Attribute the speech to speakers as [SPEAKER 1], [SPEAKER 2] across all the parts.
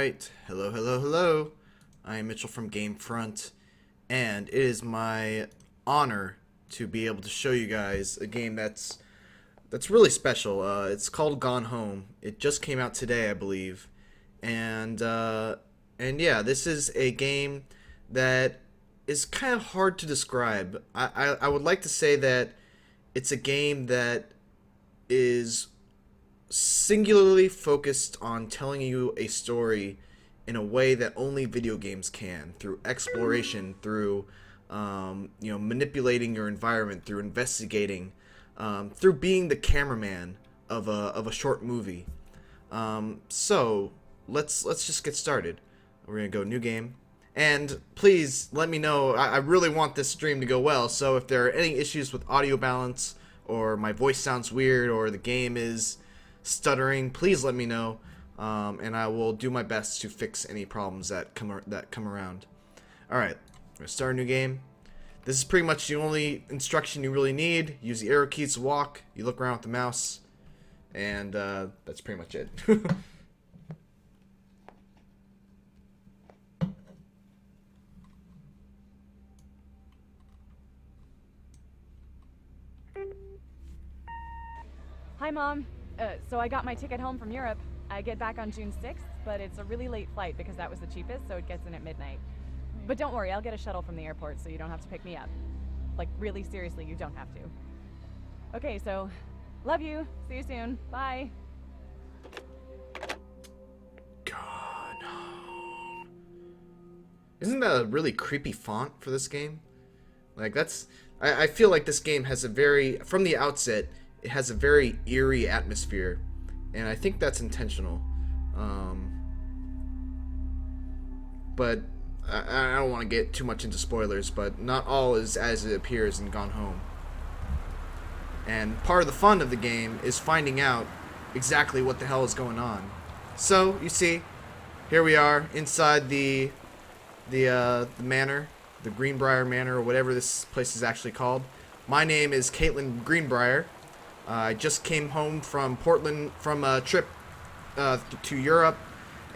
[SPEAKER 1] Alright, hello. I am Mitchell from Gamefront, and it is my honor to be able to show you guys a game that's really special. It's called Gone Home. It just came out today, I believe, and yeah, this is a game that is kind of hard to describe. I would like to say that it's a game that is singularly focused on telling you a story in a way that only video games can, through exploration, through manipulating your environment, through investigating, through being the cameraman of a short movie. So let's just get started. We're gonna go new game, and please let me know. I really want this stream to go well, so if there are any issues with audio balance, or my voice sounds weird, or the game is stuttering, please let me know, and I will do my best to fix any problems that come around. Alright, we're gonna start a new game. This is pretty much the only instruction you really need. Use the arrow keys to walk, you look around with the mouse, and that's pretty much it.
[SPEAKER 2] Hi, Mom. So I got my ticket home from Europe. I get back on June 6th, but it's a really late flight because that was the cheapest, so it gets in at midnight. But don't worry, I'll get a shuttle from the airport so you don't have to pick me up. Like, really seriously, you don't have to. Okay, so, love you. See you soon. Bye.
[SPEAKER 1] Gone Home. Isn't that a really creepy font for this game? Like, that's... I feel like this game has a very... From the outset, it has a very eerie atmosphere, and I think that's intentional. But I don't want to get too much into spoilers, but not all is as it appears in Gone Home. And part of the fun of the game is finding out exactly what the hell is going on. So, you see, here we are inside the Manor, the Greenbrier Manor, or whatever this place is actually called. My name is Caitlin Greenbrier. I just came home from Portland from a trip to Europe,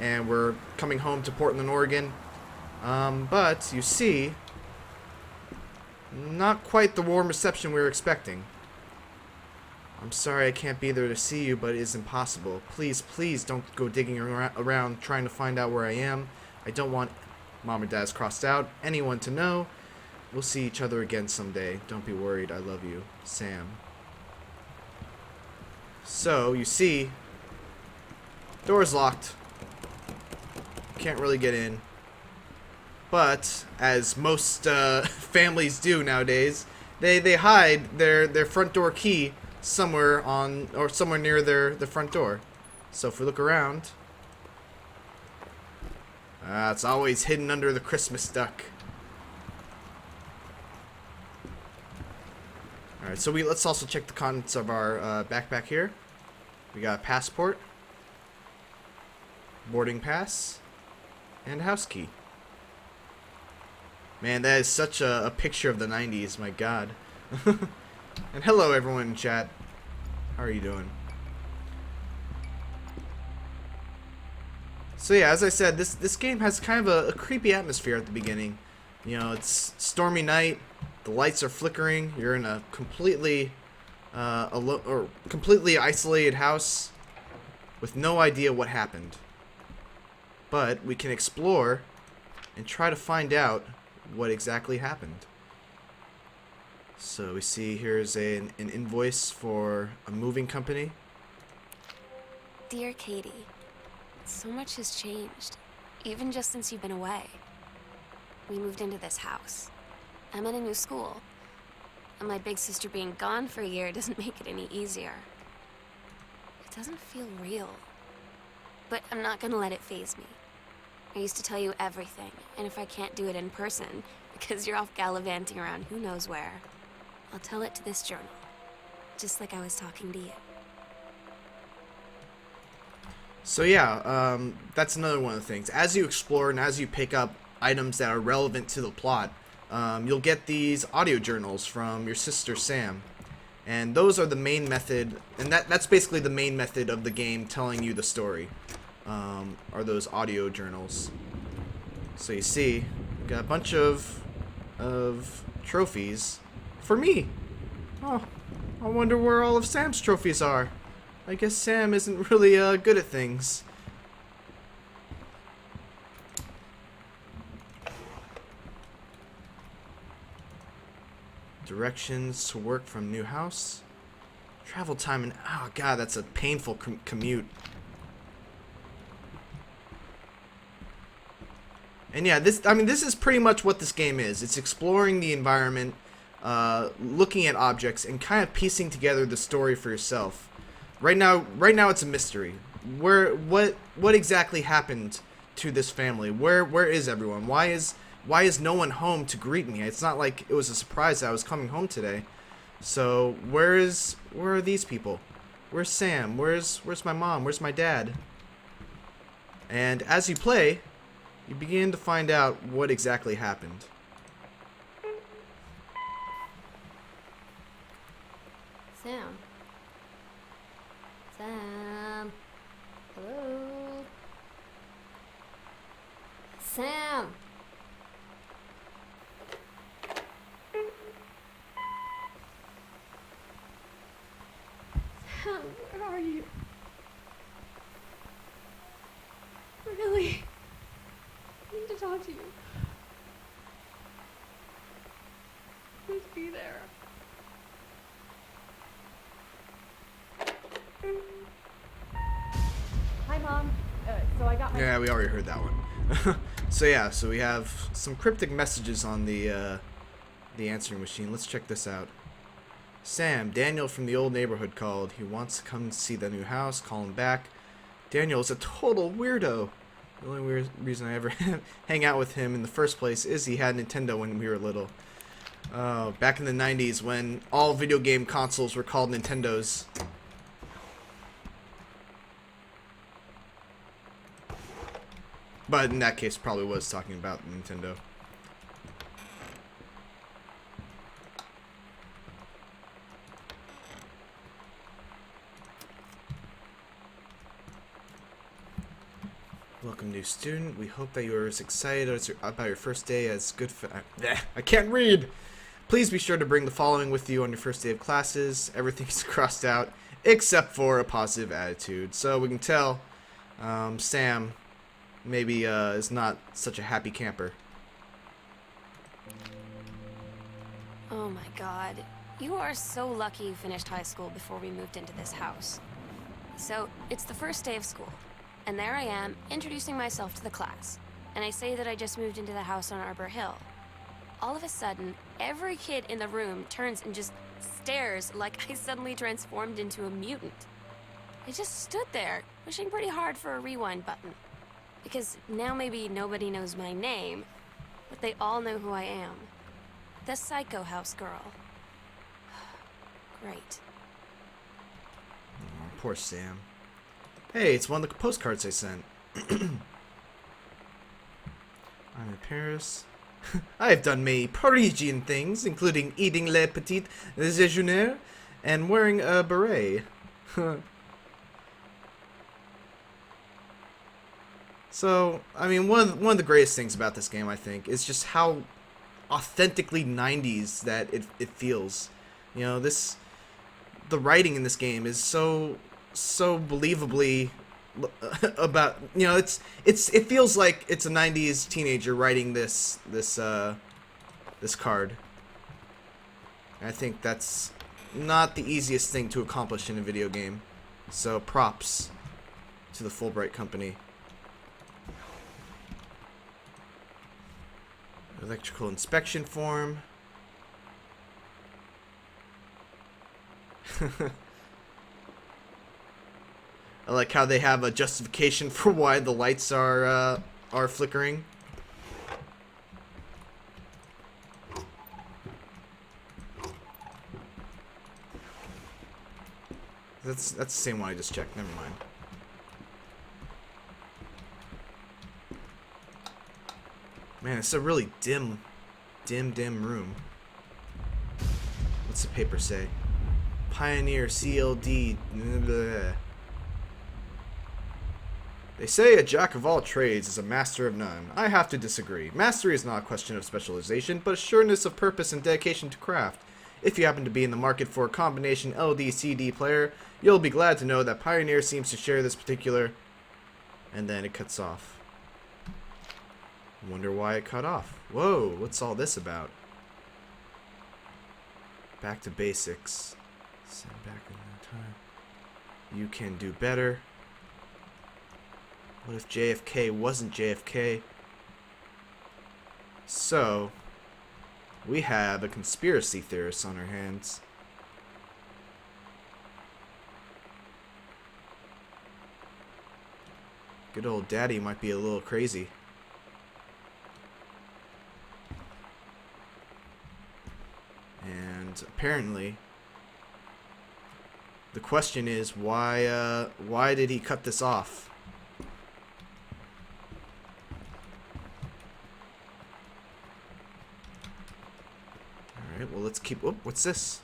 [SPEAKER 1] and we're coming home to Portland, Oregon. But you see, not quite the warm reception we were expecting. I'm sorry I can't be there to see you, but it is impossible. Please don't go digging around trying to find out where I am. I don't want Mom or Dad's crossed out, anyone to know. We'll see each other again someday. Don't be worried. I love you. Sam. So, you see, door's locked. Can't really get in. But, as most families do nowadays, they hide their front door key somewhere somewhere near their front door. So if we look around, it's always hidden under the Christmas duck. Alright, so let's also check the contents of our backpack here. We got a passport, boarding pass, and a house key. Man, that is such a picture of the 90s, my god. And hello everyone in chat. How are you doing? So yeah, as I said, this game has kind of a creepy atmosphere at the beginning. You know, it's stormy night. The lights are flickering. You're in a completely completely isolated house with no idea what happened. But we can explore and try to find out what exactly happened. So we see here's an invoice for a moving company.
[SPEAKER 3] Dear Katie, so much has changed, even just since you've been away. We moved into this house. I'm at a new school, and my big sister being gone for a year doesn't make it any easier. It doesn't feel real, but I'm not gonna let it faze me. I used to tell you everything, and if I can't do it in person, because you're off gallivanting around who knows where, I'll tell it to this journal, just like I was talking to you.
[SPEAKER 1] So yeah, that's another one of the things. As you explore and as you pick up items that are relevant to the plot, you'll get these audio journals from your sister Sam, and those are the main method, and that's basically the main method of the game telling you the story. are those audio journals. So you see, got a bunch of trophies for me. Oh, I wonder where all of Sam's trophies are. I guess Sam isn't really good at things. Directions to work from new house. Travel time and oh god, that's a painful commute. And yeah, this is pretty much what this game is. It's exploring the environment, looking at objects, and kind of piecing together the story for yourself. Right now it's a mystery. What exactly happened to this family? Where is everyone? Why is no one home to greet me? It's not like it was a surprise that I was coming home today. So where are these people? Where's Sam? Where's my mom? Where's my dad? And as you play, you begin to find out what exactly happened.
[SPEAKER 3] Sam. Sam. Hello. Sam. Sam, where are you? Really? I need to talk to you. Please be there.
[SPEAKER 2] Hi, Mom. So I got my...
[SPEAKER 1] Yeah, we already heard that one. So we have some cryptic messages on the answering machine. Let's check this out. Sam, Daniel from the old neighborhood called. He wants to come see the new house. Call him back. Daniel is a total weirdo. The only reason I ever hang out with him in the first place is he had Nintendo when we were little. Back in the 90s when all video game consoles were called Nintendos. But in that case, probably was talking about Nintendo. Welcome, new student. We hope that you are as excited about your first day as good. I can't read. Please be sure to bring the following with you on your first day of classes. Everything's crossed out except for a positive attitude. So we can tell Sam maybe is not such a happy camper.
[SPEAKER 3] Oh my god. You are so lucky you finished high school before we moved into this house. So, it's the first day of school. And there I am, introducing myself to the class. And I say that I just moved into the house on Arbor Hill. All of a sudden, every kid in the room turns and just stares like I suddenly transformed into a mutant. I just stood there, wishing pretty hard for a rewind button. Because now maybe nobody knows my name, but they all know who I am. The Psycho House girl. Great.
[SPEAKER 1] Oh, poor Sam. Hey, it's one of the postcards I sent. I'm in Paris. I have done many Parisian things, including eating le petit déjeuner and wearing a beret. So, I mean, one of the greatest things about this game, I think, is just how authentically 90s that it feels. You know, the writing in this game is so believably about, you know, it feels like it's a 90s teenager writing this card. I think that's not the easiest thing to accomplish in a video game. So props to the Fulbright company. Electrical inspection form. I like how they have a justification for why the lights are flickering. That's the same one I just checked. Never mind. Man, it's a really dim room. What's the paper say? Pioneer CLD. Blah. They say a jack of all trades is a master of none. I have to disagree. Mastery is not a question of specialization, but a sureness of purpose and dedication to craft. If you happen to be in the market for a combination LD-CD player, you'll be glad to know that Pioneer seems to share this particular... And then it cuts off. Wonder why it cut off. Whoa, what's all this about? Back to basics. Send back in time. You can do better. What if JFK wasn't JFK? So, we have a conspiracy theorist on our hands. Good old daddy might be a little crazy. And apparently, the question is why did he cut this off? Alright, well let's keep... Oh, what's this?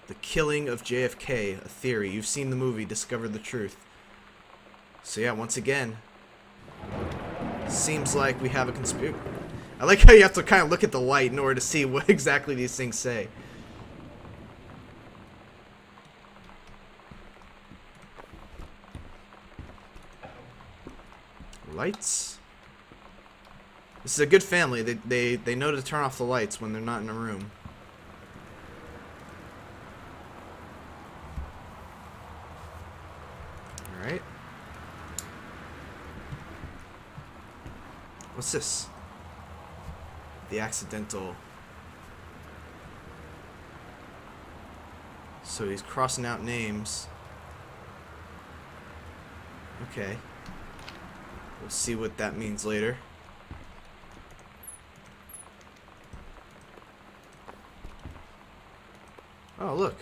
[SPEAKER 1] The killing of JFK, a theory. You've seen the movie, Discover the Truth. So yeah, once again, seems like we have a conspiracy. I like how you have to kind of look at the light in order to see what exactly these things say. Lights. This is a good family. They know to turn off the lights when they're not in a room. Alright. What's this? The accidental. So he's crossing out names. Okay. We'll see what that means later. Oh, look.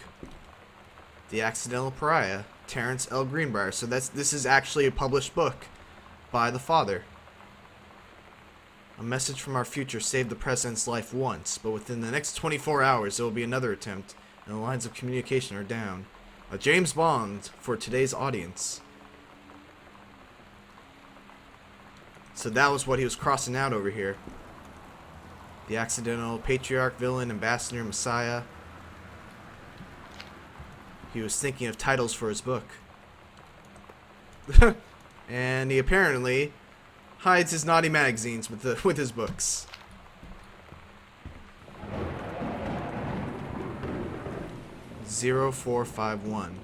[SPEAKER 1] The Accidental Pariah, Terrence L. Greenbrier. So this is actually a published book by the father. A message from our future saved the president's life once, but within the next 24 hours there will be another attempt, and the lines of communication are down. A James Bond for today's audience. So that was what he was crossing out over here. The accidental patriarch, villain, ambassador, messiah. He was thinking of titles for his book. And he apparently hides his naughty magazines with his books. (0451)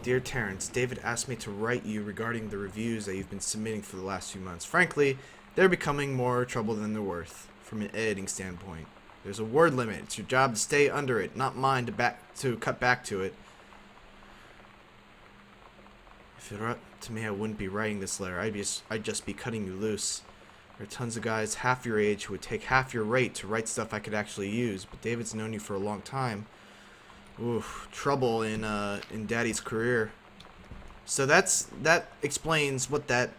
[SPEAKER 1] Dear Terrence, David asked me to write you regarding the reviews that you've been submitting for the last few months. Frankly, they're becoming more trouble than they're worth, from an editing standpoint. There's a word limit. It's your job to stay under it, not mine to cut back to it. If it were up to me, I wouldn't be writing this letter. I'd just be cutting you loose. There are tons of guys half your age who would take half your rate to write stuff I could actually use, but David's known you for a long time. Oof, trouble in Daddy's career. So that explains what that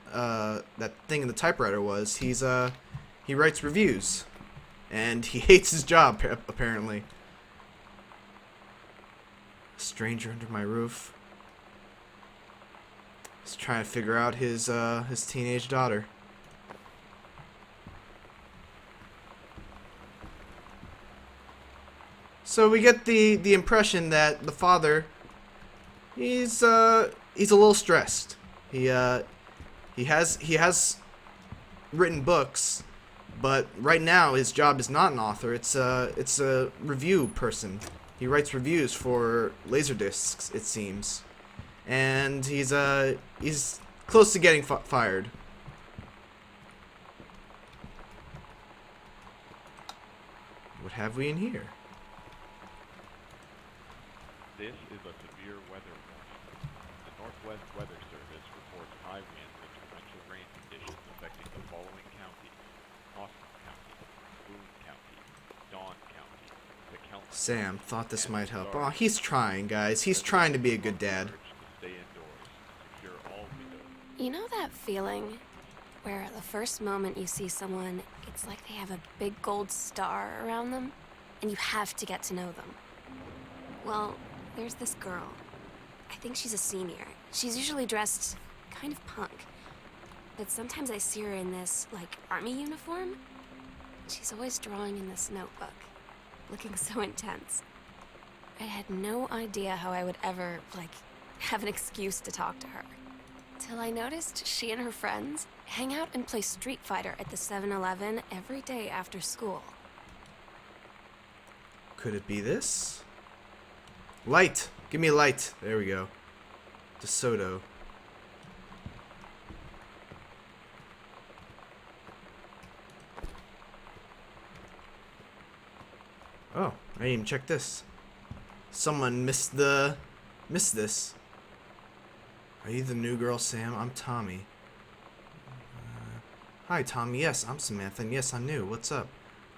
[SPEAKER 1] thing in the typewriter was. He writes reviews, and he hates his job apparently. A stranger under my roof. He's trying to figure out his teenage daughter. So we get the impression that the father, he's a little stressed. He has written books, but right now his job is not an author. It's a review person. He writes reviews for Laserdiscs, it seems, and he's close to getting fired. What have we in here?
[SPEAKER 4] This is a severe weather warning. The Northwest Weather Service reports high winds and torrential rain conditions affecting the following counties: Austin County, Boone County, Dawn County, the county.
[SPEAKER 1] Sam thought this might help. Oh, he's trying, guys. He's trying to be a good dad.
[SPEAKER 4] Stay indoors. Secure all windows.
[SPEAKER 3] You know that feeling where the first moment you see someone, it's like they have a big gold star around them, and you have to get to know them? Well, there's this girl. I I think she's a senior. She's usually dressed kind of punk. But sometimes I see her in this, like, army uniform. She's always drawing in this notebook, looking so intense. I had no idea how I would ever, like, have an excuse to talk to her. Till I noticed she and her friends hang out and play Street Fighter at the 7-Eleven every day after school.
[SPEAKER 1] Could it be this? Light! Give me a light. There we go. DeSoto. Oh, I didn't even check this. Someone missed this. Are you the new girl, Sam? I'm Tommy. Hi, Tommy. Yes, I'm Samantha. And yes, I'm new. What's up?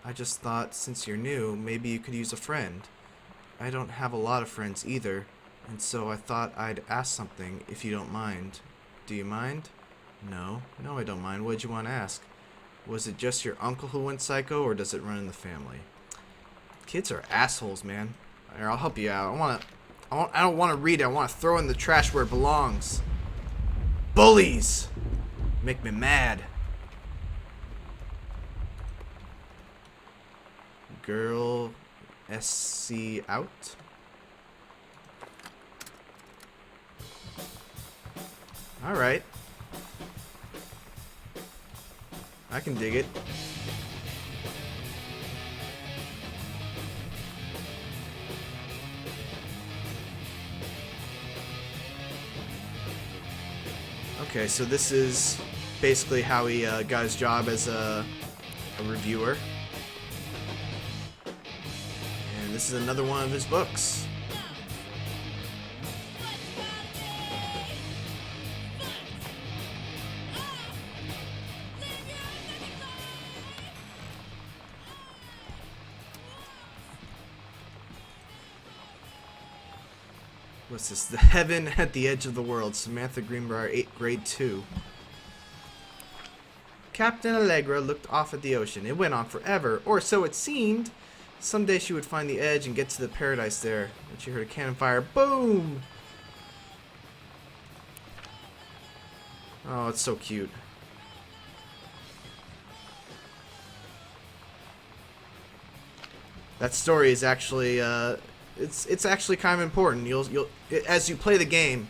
[SPEAKER 1] I just thought, since you're new, maybe you could use a friend. I don't have a lot of friends either, and so I thought I'd ask something, if you don't mind. Do you mind? No. No, I don't mind. What'd you want to ask? Was it just your uncle who went psycho, or does it run in the family? Kids are assholes, man. Here, I'll help you out. I don't want to read it. I want to throw it in the trash where it belongs. Bullies! Make me mad. Girl SC out. Alright. I can dig it. Okay, so this is basically how he got his job as a reviewer. And this is another one of his books. What's this? The Heaven at the Edge of the World. Samantha Greenbrier, 8th grade 2. Captain Allegra looked off at the ocean. It went on forever, or so it seemed. Someday she would find the edge and get to the paradise there. Then she heard a cannon fire. Boom! Oh, it's so cute. That story is actually it's actually kind of important. As you play the game,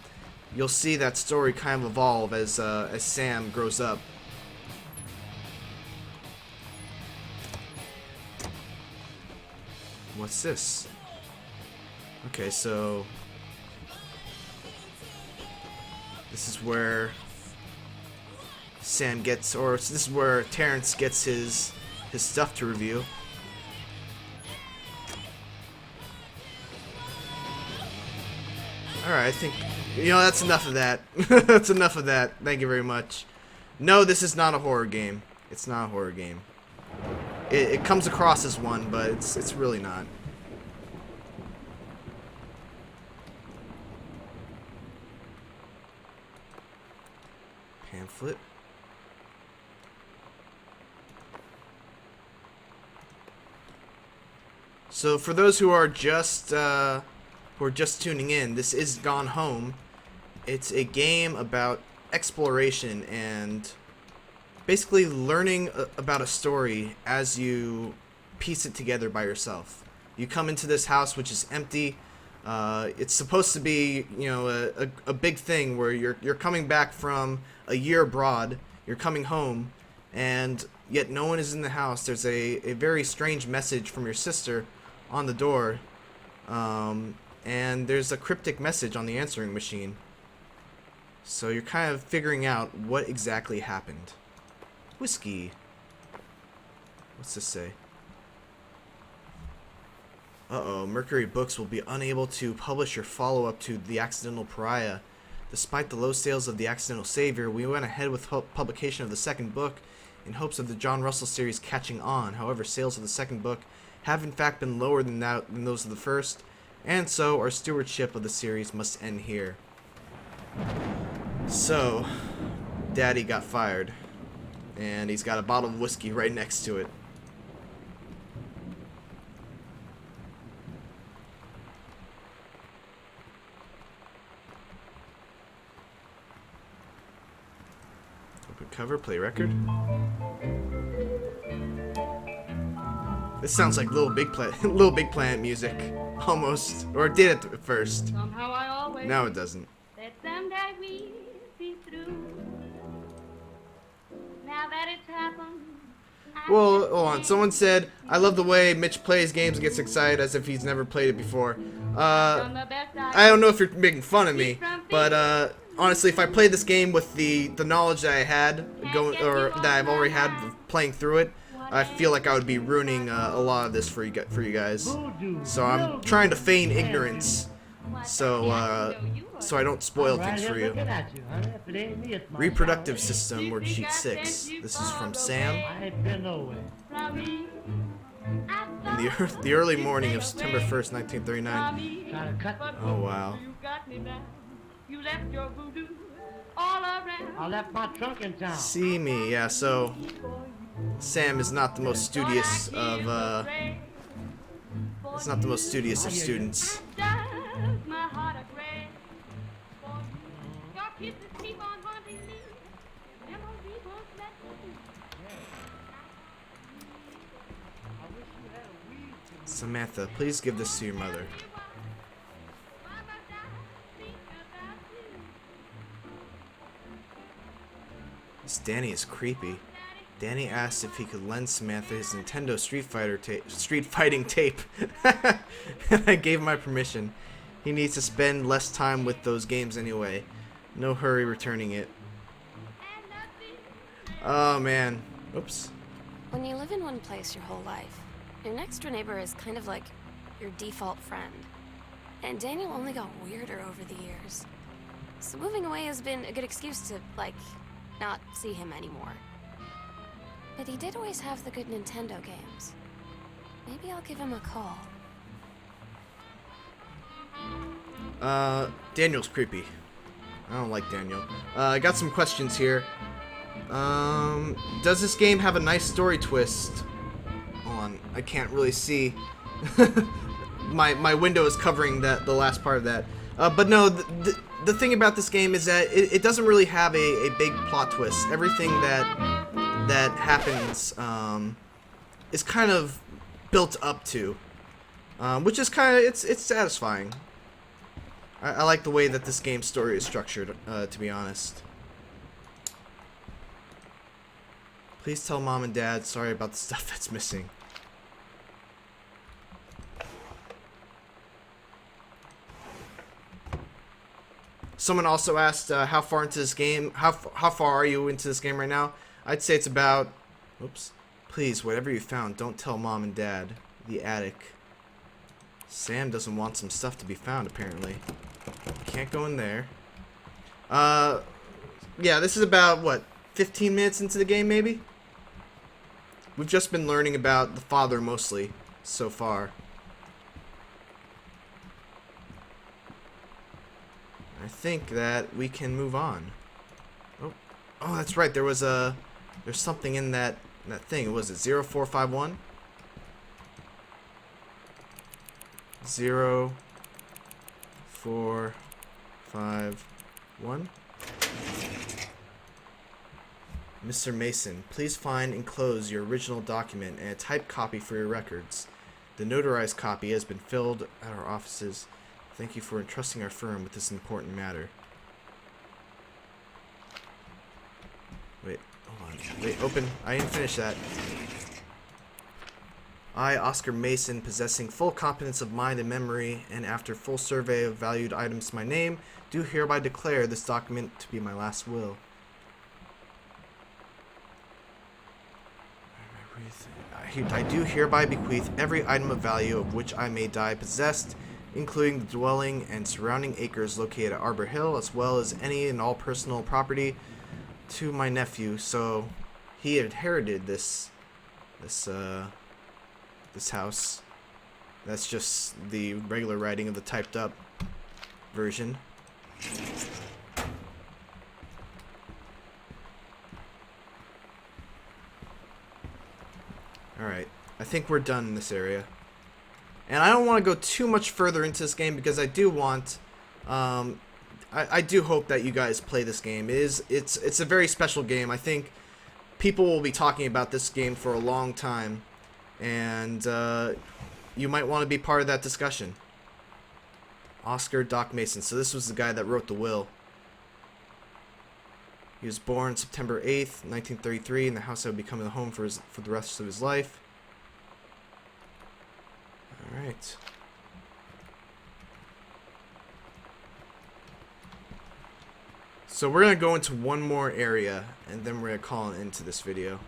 [SPEAKER 1] you'll see that story kind of evolve as Sam grows up. What's this? Okay, so this is where Sam gets, or this is where Terrence gets his stuff to review. Alright, I think, that's enough of that. That's enough of that. Thank you very much. No, this is not a horror game. It's not a horror game. It comes across as one, but it's really not. Pamphlet. So for those who are just tuning in, this is Gone Home. It's a game about exploration and basically learning about a story as you piece it together by yourself. You come into this house, which is empty. It's supposed to be, a big thing where you're coming back from a year abroad. You're coming home, and yet no one is in the house. There's a very strange message from your sister on the door, and there's a cryptic message on the answering machine. So you're kind of figuring out what exactly happened. Whiskey. What's this say? Uh-oh, Mercury Books will be unable to publish your follow-up to The Accidental Pariah. Despite the low sales of The Accidental Savior, we went ahead with publication of the second book in hopes of the John Russell series catching on. However, sales of the second book have in fact been lower than those of the first, and so our stewardship of the series must end here. So, Daddy got fired. And he's got a bottle of whiskey right next to it. Open cover, play record. This sounds like Little Big Little Big Planet music, almost, or it did at first.
[SPEAKER 5] Somehow I always
[SPEAKER 1] Now it doesn't.
[SPEAKER 5] that someday we'll see through. Now that it's happened.
[SPEAKER 1] Well, hold on. Someone said, I love the way Mitch plays games and gets excited as if he's never played it before. I don't know if you're making fun of me, but honestly, if I played this game with the knowledge that I had going, or that I've already had playing through it, I feel like I would be ruining a lot of this for you guys. So I'm trying to feign ignorance, so I don't spoil things for you. Reproductive system worksheet 6. This is from Sam. In the early morning of September 1st, 1939. Oh wow.
[SPEAKER 5] I left my trunk in town.
[SPEAKER 1] See me, yeah. So Sam is not the most studious of students. Samantha, please give this to your mother. This Danny is creepy. Danny asked if he could lend Samantha his Nintendo Street Fighting tape. And I gave my permission. He needs to spend less time with those games anyway. No hurry returning it. Oh man. Oops.
[SPEAKER 3] When you live in one place your whole life, your next door neighbor is kind of like your default friend. And Daniel only got weirder over the years. So moving away has been a good excuse to, like, not see him anymore. But he did always have the good Nintendo games. Maybe I'll give him a call.
[SPEAKER 1] Daniel's creepy. I don't like Daniel. I got some questions here. Does this game have a nice story twist? Hold on, I can't really see. my window is covering the last part of that. But no, the thing about this game is that it doesn't really have a big plot twist. Everything that happens is kind of built up to, which is kind of it's satisfying. I like the way that this game's story is structured, to be honest. Please tell Mom and Dad sorry about the stuff that's missing. Someone also asked how far into this game, how far are you into this game right now? I'd say it's about, oops, please, whatever you found, don't tell Mom and Dad. The attic. Sam doesn't want some stuff to be found, apparently. Can't go in there. Yeah, this is about, what, 15 minutes into the game, maybe? We've just been learning about the father, mostly, so far. I think that we can move on. Oh, that's right. There's something in that thing. Was it 0451? 0451. Mr. Mason, please find and enclose your original document and a typed copy for your records. The notarized copy has been filled at our offices. Thank you for entrusting our firm with this important matter. Wait, hold on. Wait, open. I didn't finish that. I, Oscar Mason, possessing full competence of mind and memory, and after full survey of valued items to my name, do hereby declare this document to be my last will. I do hereby bequeath every item of value of which I may die possessed, including the dwelling and surrounding acres located at Arbor Hill, as well as any and all personal property, to my nephew. So he inherited this house. That's just the regular writing of the typed up version. Alright, I think we're done in this area. And I don't want to go too much further into this game because I do want I do hope that you guys play this game. It's a very special game. I think people will be talking about this game for a long time, and you might want to be part of that discussion. Oscar Doc Mason. So this was the guy that wrote the will. He was born September 8th, 1933, in the house that would become the home for the rest of his life. All right. So we're going to go into one more area, and then we're going to call it into this video.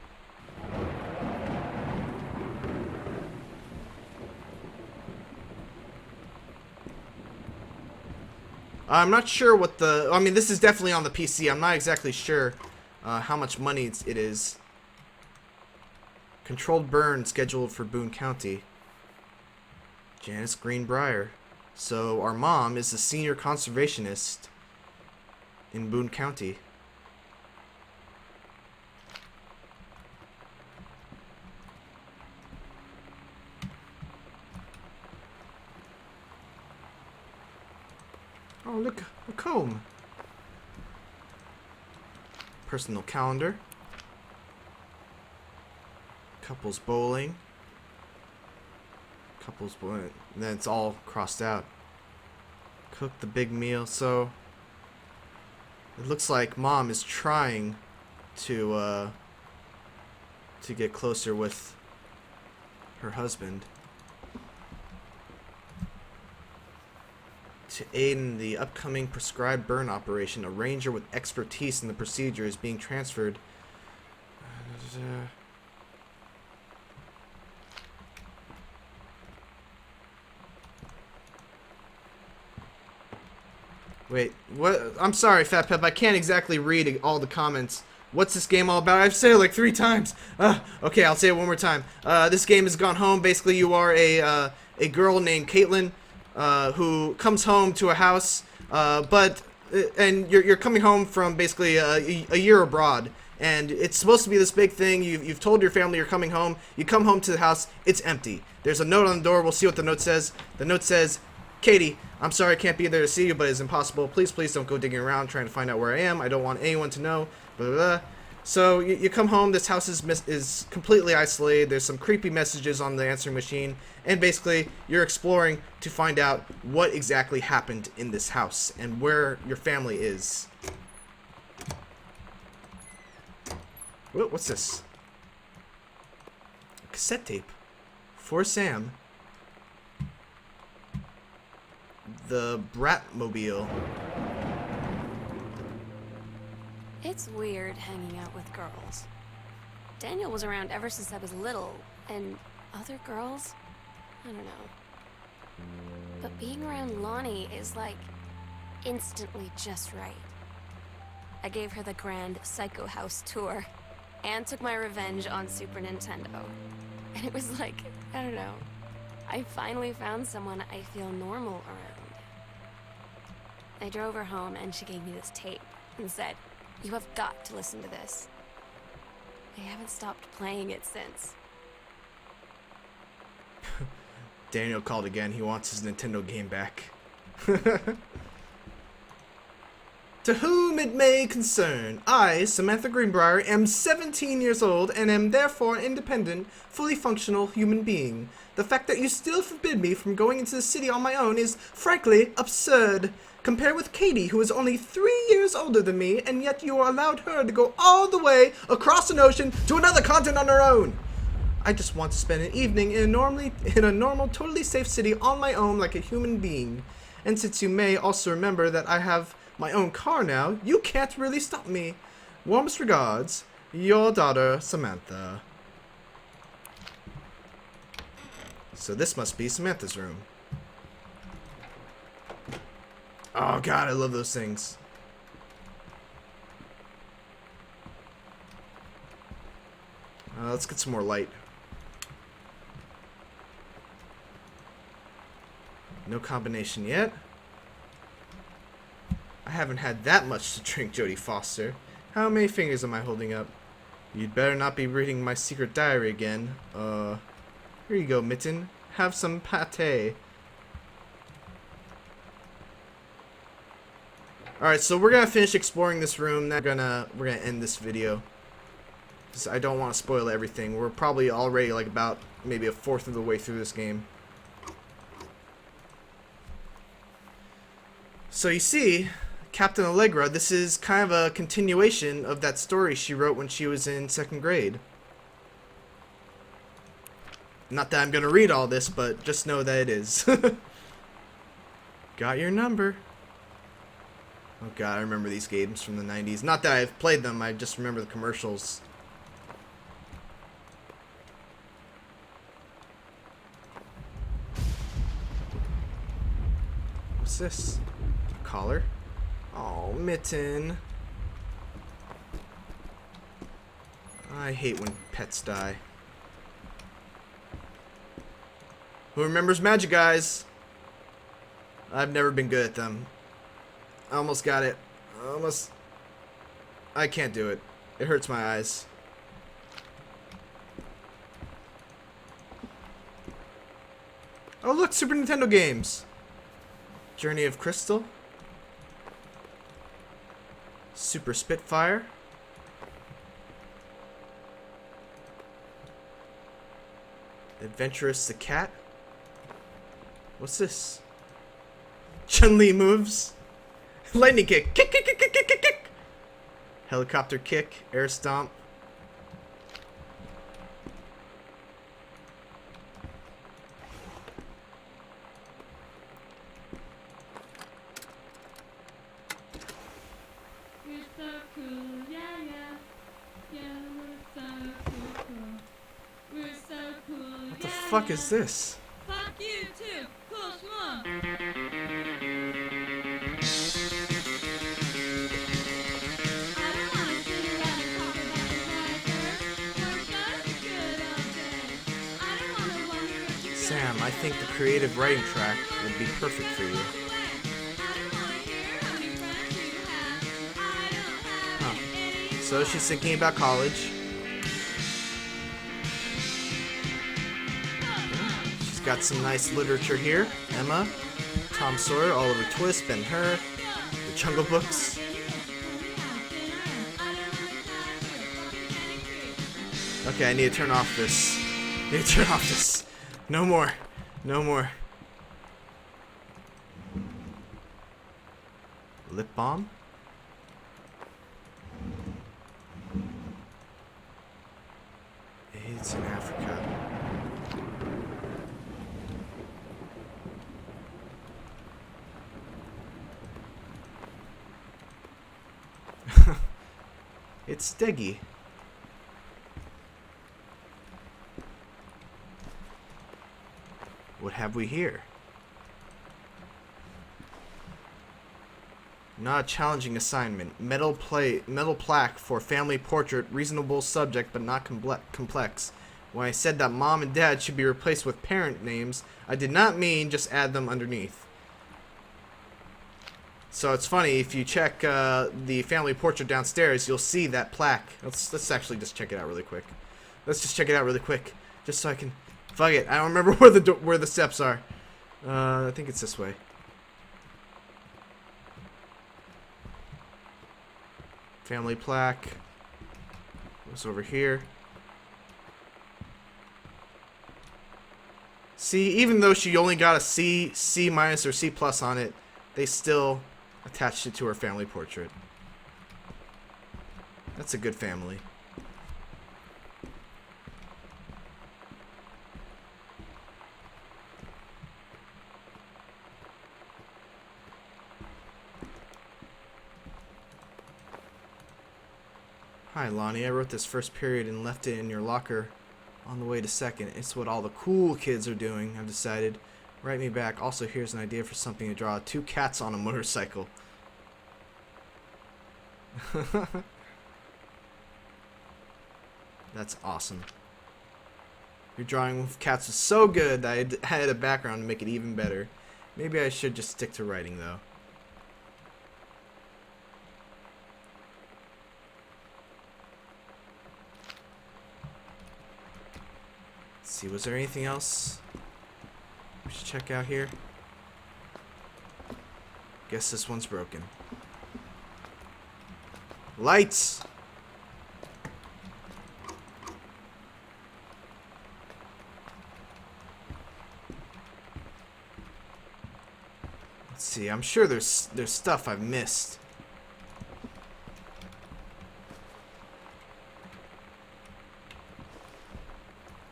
[SPEAKER 1] I'm not sure what the... I mean, this is definitely on the PC. I'm not exactly sure how much money it is. Controlled burn scheduled for Boone County. Janice Greenbrier. So our mom is a senior conservationist in Boone County. Oh, look, a comb. Personal calendar. Couples bowling. Couples bowling. And then it's all crossed out. Cook the big meal. So it looks like mom is trying to get closer with her husband. To aid in the upcoming prescribed burn operation, a ranger with expertise in the procedure is being transferred. Wait, what? I'm sorry, Fat Pep. I can't exactly read all the comments. What's this game all about? I've said it like 3 times. Okay, I'll say it one more time. This game has gone home. Basically, you are a girl named Caitlin. Who comes home to a house, and you're coming home from basically a year abroad, and it's supposed to be this big thing. You've told your family you're coming home. You come home to the house, it's empty. There's a note on the door. We'll see what the note says. The note says, "Katie, I'm sorry I can't be there to see you, but it's impossible. Please don't go digging around trying to find out where I am. I don't want anyone to know." Blah, blah, blah. So you come home, this house is completely isolated, there's some creepy messages on the answering machine, and basically you're exploring to find out what exactly happened in this house and where your family is. What's this? A cassette tape. For Sam. The Bratmobile.
[SPEAKER 3] It's weird hanging out with girls. Daniel was around ever since I was little, and other girls? I don't know. But being around Lonnie is like instantly just right. I gave her the grand Psycho House tour and took my revenge on Super Nintendo. And it was like, I don't know, I finally found someone I feel normal around. I drove her home and she gave me this tape and said, "You have got to listen to this." I haven't stopped playing it since.
[SPEAKER 1] Daniel called again. He wants his Nintendo game back. To whom it may concern, I, Samantha Greenbrier, am 17 years old and am therefore an independent, fully functional human being. The fact that you still forbid me from going into the city on my own is, frankly, absurd. Compare with Katie, who is only 3 years older than me, and yet you allowed her to go all the way across an ocean to another continent on her own. I just want to spend an evening in a normal, totally safe city on my own like a human being. And since you may also remember that I have my own car now, you can't really stop me. Warmest regards, your daughter, Samantha. So this must be Samantha's room. Oh god, I love those things. Let's get some more light. No combination yet. I haven't had that much to drink, Jodie Foster. How many fingers am I holding up? You'd better not be reading my secret diary again. Here you go, Mitten. Have some pate. Alright, so we're gonna finish exploring this room. Then we're gonna end this video. Because I don't want to spoil everything. We're probably already like about maybe a fourth of the way through this game. So you see, Captain Allegra, this is kind of a continuation of that story she wrote when she was in 2nd grade. Not that I'm gonna read all this, but just know that it is. Got your number. Oh god, I remember these games from the 90s. Not that I've played them, I just remember the commercials. What's this? A collar? Oh, mitten. I hate when pets die. Who remembers Magic Guys? I've never been good at them. I almost got it. I can't do it. It hurts my eyes. Oh look, Super Nintendo games. Journey of Crystal. Super Spitfire. Adventurous the Cat. What's this? Chun-Li moves. Lightning kick. Kick, kick, kick, kick, kick, kick, kick. Helicopter kick. Air stomp.
[SPEAKER 5] We're so cool, yeah, yeah. Yeah, we're so cool. We're so cool,
[SPEAKER 1] What the fuck is this?
[SPEAKER 5] Fuck you too, cool schmuck. I don't wanna sit around and talk about your life, work us a good old day. I don't wanna wonder what you're
[SPEAKER 1] Sam, I think the creative writing track would be perfect for you.
[SPEAKER 5] I don't wanna hear how many friends you have. I don't have any.
[SPEAKER 1] So she's thinking about college. She's got some nice literature here. Emma, Tom Sawyer, Oliver Twist, Ben-Hur, the Jungle Books. Okay, I need to turn off this. No more. No more. Lip balm? AIDS in Africa. It's Steggy. What have we here? Not a challenging assignment. Metal plaque for family portrait. Reasonable subject, but not complex. When I said that mom and dad should be replaced with parent names, I did not mean just add them underneath. So it's funny, if you check the family portrait downstairs, you'll see that plaque. Let's actually just check it out really quick. Just so I can... Fuck it, I don't remember where the steps are. I think it's this way. Family plaque. What's over here? See, even though she only got a C, C minus, or C plus on it, they still attached it to her family portrait. That's a good family. Hi, Lonnie. I wrote this first period and left it in your locker on the way to second. It's what all the cool kids are doing, I've decided. Write me back. Also, here's an idea for something to draw. 2 cats on a motorcycle. That's awesome. Your drawing of cats was so good that I had a background to make it even better. Maybe I should just stick to writing, though. Let's see, was there anything else we should check out here? Guess this one's broken. Lights. Let's see. I'm sure there's stuff I've missed.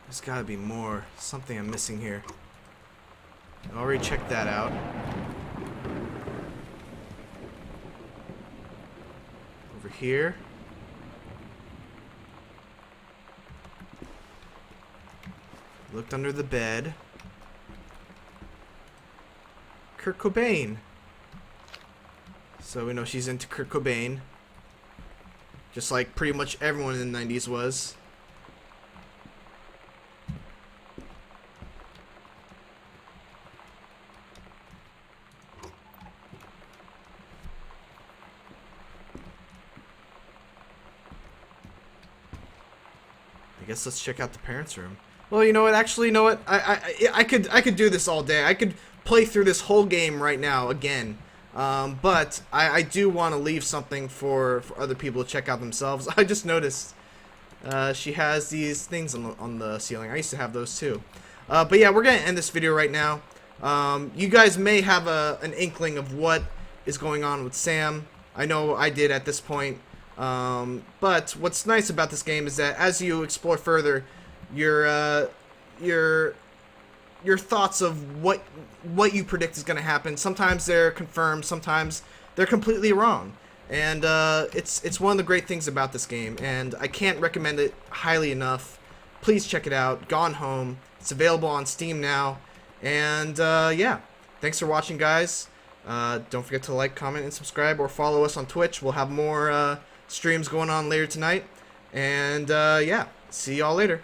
[SPEAKER 1] There's gotta be more. Something I'm missing here. I already checked that out. Over here. Looked under the bed. Kurt Cobain. So we know she's into Kurt Cobain. Just like pretty much everyone in the 90s was. I guess let's check out the parents' room. Well, you know what? Actually, you know what? I could do this all day. I could play through this whole game right now again. But I do want to leave something for other people to check out themselves. I just noticed she has these things on the ceiling. I used to have those too. But yeah, we're gonna end this video right now. You guys may have an inkling of what is going on with Sam. I know I did at this point. But what's nice about this game is that as you explore further, your thoughts of what you predict is going to happen, sometimes they're confirmed, sometimes they're completely wrong. And it's one of the great things about this game, and I can't recommend it highly enough. Please check it out. Gone Home. It's available on Steam now. And yeah, thanks for watching, guys. Don't forget to like, comment, and subscribe, or follow us on Twitch. We'll have more streams going on later tonight. And yeah, see y'all later.